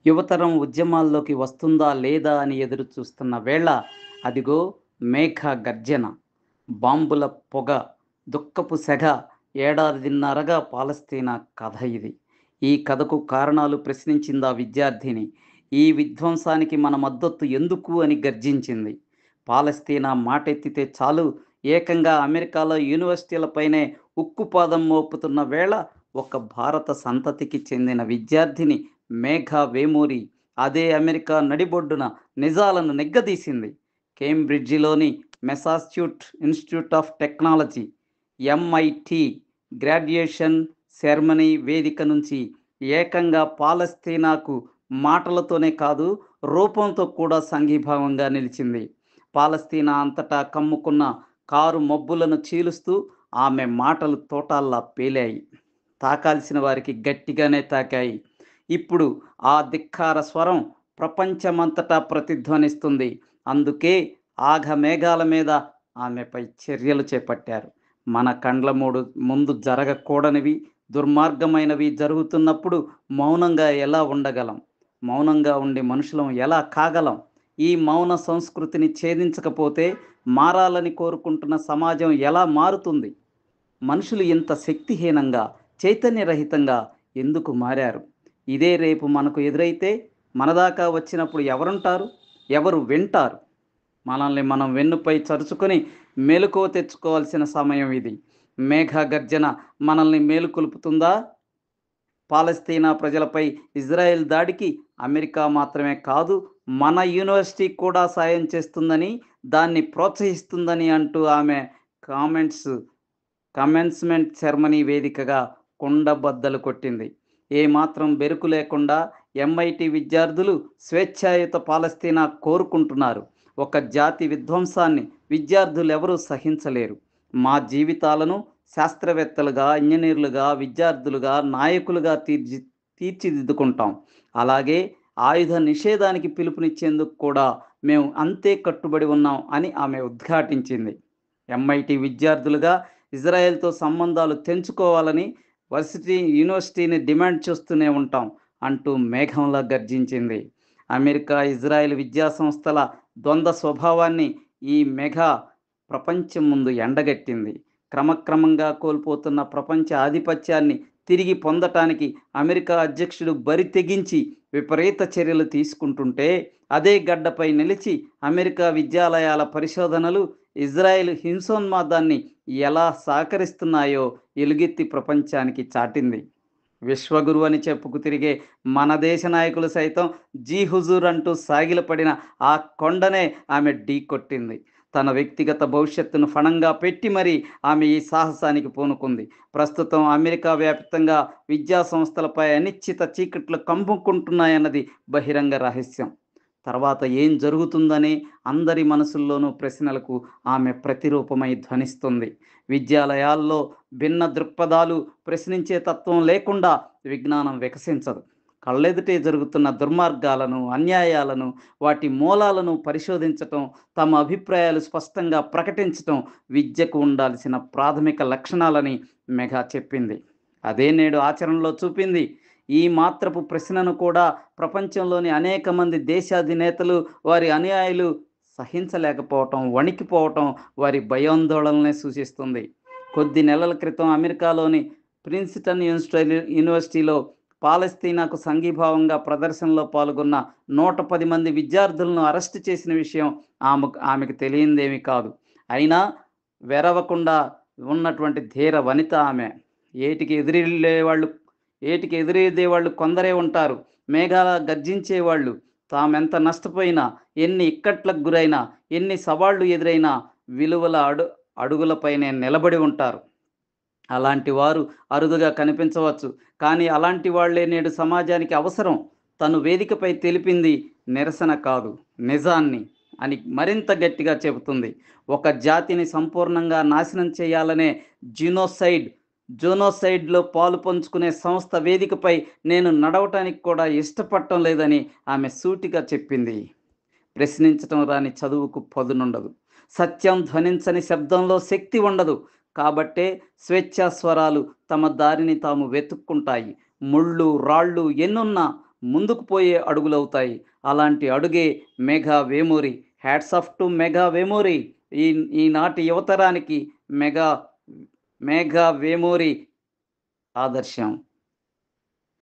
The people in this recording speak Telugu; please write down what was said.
యువతరం ఉద్యమాల్లోకి వస్తుందా లేదా అని ఎదురు చూస్తున్న వేళ అదిగో మేఘ గర్జన, బాంబుల పొగ, దుఃఖపు సెగ. ఏడాదిన్నరగా పాలస్తీనా కథ ఇది. ఈ కథకు కారణాలు ప్రశ్నించిందా విద్యార్థిని. ఈ విధ్వంసానికి మన మద్దతు ఎందుకు అని గర్జించింది. పాలస్తీనా మాటెత్తితే చాలు ఏకంగా అమెరికాలో యూనివర్సిటీలపైనే ఉక్కుపాదం మోపుతున్న వేళ ఒక భారత సంతతికి చెందిన విద్యార్థిని మేఘా వేమూరి అదే అమెరికా నడిబొడ్డున నిజాలను నిగ్గదీసింది. కేంబ్రిడ్జిలోని Massachusetts Institute of Technology MIT graduation ceremony వేదిక నుంచి ఏకంగా పాలస్తీనాకు మాటలతోనే కాదు, రూపంతో కూడా సంఘీభావంగా నిలిచింది. పాలస్తీనా అంతటా కమ్ముకున్న కారు మబ్బులను చీలుస్తూ ఆమె మాటలు తోటాల్లా పేలాయి. తాకాల్సిన వారికి గట్టిగానే తాకాయి. ఇప్పుడు ఆ ధిక్కార స్వరం ప్రపంచమంతటా ప్రతిధ్వనిస్తుంది. అందుకే ఆఘమేఘాల మీద ఆమెపై చర్యలు చేపట్టారు. మన ముందు జరగకూడనివి, దుర్మార్గమైనవి జరుగుతున్నప్పుడు మౌనంగా ఎలా ఉండగలం? మౌనంగా ఉండి మనుషులం ఎలా కాగలం? ఈ మౌన సంస్కృతిని ఛేదించకపోతే మారాలని కోరుకుంటున్న సమాజం ఎలా మారుతుంది? మనుషులు ఇంత శక్తిహీనంగా, చైతన్యరహితంగా ఎందుకు మారారు? ఇదే రేపు మనకు ఎదురైతే మనదాకా వచ్చినప్పుడు ఎవరుంటారు? ఎవరు వింటారు? మనల్ని మనం వెన్నుపై చరుచుకొని మెలకువ తెచ్చుకోవాల్సిన సమయం ఇది. మేఘ గర్జన మనల్ని మేలుకొలుపుతుందా? పాలస్తీనా ప్రజలపై ఇజ్రాయెల్ దాడికి అమెరికా మాత్రమే కాదు, మన యూనివర్సిటీ కూడా సాయం చేస్తుందని, దాన్ని ప్రోత్సహిస్తుందని అంటూ ఆమె కామెంట్స్ కమెన్స్మెంట్ సెరమనీ వేదికగా కుండబద్దలు కొట్టింది. ఏమాత్రం బెరుకు లేకుండా ఎంఐటి విద్యార్థులు స్వేచ్ఛాయుత పాలస్తీనా కోరుకుంటున్నారు. ఒక జాతి విధ్వంసాన్ని విద్యార్థులెవరూ సహించలేరు. మా జీవితాలను శాస్త్రవేత్తలుగా, ఇంజనీర్లుగా, విద్యార్థులుగా, నాయకులుగా తీర్చిదిద్దుకుంటాం. అలాగే ఆయుధ నిషేధానికి పిలుపునిచ్చేందుకు కూడా మేము అంతే కట్టుబడి ఉన్నాం అని ఆమె ఉద్ఘాటించింది. ఎంఐటి విద్యార్థులుగా ఇజ్రాయెల్తో సంబంధాలు తెంచుకోవాలని యూనివర్సిటీని డిమాండ్ చేస్తూనే ఉంటాం అంటూ మేఘంలా గర్జించింది. అమెరికా ఇజ్రాయెల్ విద్యా సంస్థల ద్వంద్వ స్వభావాన్ని ఈ మెగా ప్రపంచం ముందు ఎండగట్టింది. క్రమక్రమంగా కోల్పోతున్న ప్రపంచ ఆధిపత్యాన్ని తిరిగి పొందటానికి అమెరికా అధ్యక్షుడు బరి తెగించి విపరీత చర్యలు తీసుకుంటుంటే, అదే గడ్డపై నిలిచి అమెరికా విద్యాలయాల పరిశోధనలు ఇజ్రాయెల్ హింసోన్మాదాన్ని ఎలా సహకరిస్తున్నాయో ఎలుగెత్తి ప్రపంచానికి చాటింది. విశ్వగురు అని చెప్పుకు తిరిగే మన దేశ నాయకులు సైతం జీ హుజూర్ అంటూ సాగిలపడిన ఆ కొండనే ఆమె ఢీ కొట్టింది. తన వ్యక్తిగత భవిష్యత్తును ఫణంగా పెట్టి మరీ ఆమె ఈ సాహసానికి పూనుకుంది. ప్రస్తుతం అమెరికా వ్యాప్తంగా విద్యా సంస్థలపై అనిశ్చిత చీకట్లు కమ్ముకుంటున్నాయన్నది బహిరంగ రహస్యం. తర్వాత ఏం జరుగుతుందని అందరి మనసుల్లోనూ ప్రశ్నలకు ఆమె ప్రతిరూపమై ధ్వనిస్తుంది. విద్యాలయాల్లో భిన్న దృక్పథాలు, ప్రశ్నించే తత్వం లేకుండా విజ్ఞానం వికసించదు. కళ్ళెదుటే జరుగుతున్న దుర్మార్గాలను, అన్యాయాలను, వాటి మూలాలను పరిశోధించటం, తమ అభిప్రాయాలు స్పష్టంగా ప్రకటించటం విద్యకు ఉండాల్సిన ప్రాథమిక లక్షణాలని మెగా చెప్పింది. అదే నేడు ఆచరణలో చూపింది. ఈ మాత్రపు ప్రశ్నను కూడా ప్రపంచంలోని అనేక మంది దేశాధినేతలు, వారి అనుయాయులు సహించలేకపోవటం, వణికిపోవటం వారి భయాందోళనలనే సూచిస్తుంది. కొద్ది నెలల క్రితం అమెరికాలోని ప్రిన్స్టన్ యూనివర్సిటీలో పాలస్తీనాకు సంఘీభావంగా ప్రదర్శనలో పాల్గొన్న 110 మంది విద్యార్థులను అరెస్టు చేసిన విషయం ఆమెకు తెలియందేమీ కాదు. అయినా వెరవకుండా ఉన్నటువంటి ధీర వనిత ఆమె. ఏటికి ఎదురెళ్ళేవాళ్ళు ఏటికి ఎదురేదేవాళ్ళు కొందరే ఉంటారు. మేఘాల గర్జించేవాళ్ళు తామెంత నష్టపోయినా, ఎన్ని ఇక్కట్లకు గురైనా, ఎన్ని సవాళ్లు ఎదురైనా విలువల అడుగులపైనే నిలబడి ఉంటారు. అలాంటి వారు అరుదుగా కనిపించవచ్చు. కానీ అలాంటి వాళ్లే నేడు సమాజానికి అవసరం. తను వేదికపై తెలిపింది నిరసన కాదు, నిజాన్ని అని మరింత గట్టిగా చెబుతుంది. ఒక జాతిని సంపూర్ణంగా నాశనం చేయాలనే జినోసైడ్ జోనోసైడ్లో పాలు పంచుకునే సంస్థ వేదికపై నేను నడవటానికి కూడా ఇష్టపడటం లేదని ఆమె సూటిగా చెప్పింది. ప్రశ్నించటం రాని చదువుకు పదునుండదు. సత్యం ధ్వనించని శబ్దంలో శక్తి ఉండదు. కాబట్టే స్వేచ్ఛా స్వరాలు తమ దారిని తాము వెతుక్కుంటాయి. ముళ్ళు రాళ్ళు ఎన్నున్నా ముందుకు పోయే అడుగులవుతాయి. అలాంటి అడుగే 'Megha Vemuri'. Hats off to 'Megha Vemuri'. ఈ ఈనాటి యువతరానికి మెగా 'మేఘా వేమూరి' ఆదర్శం.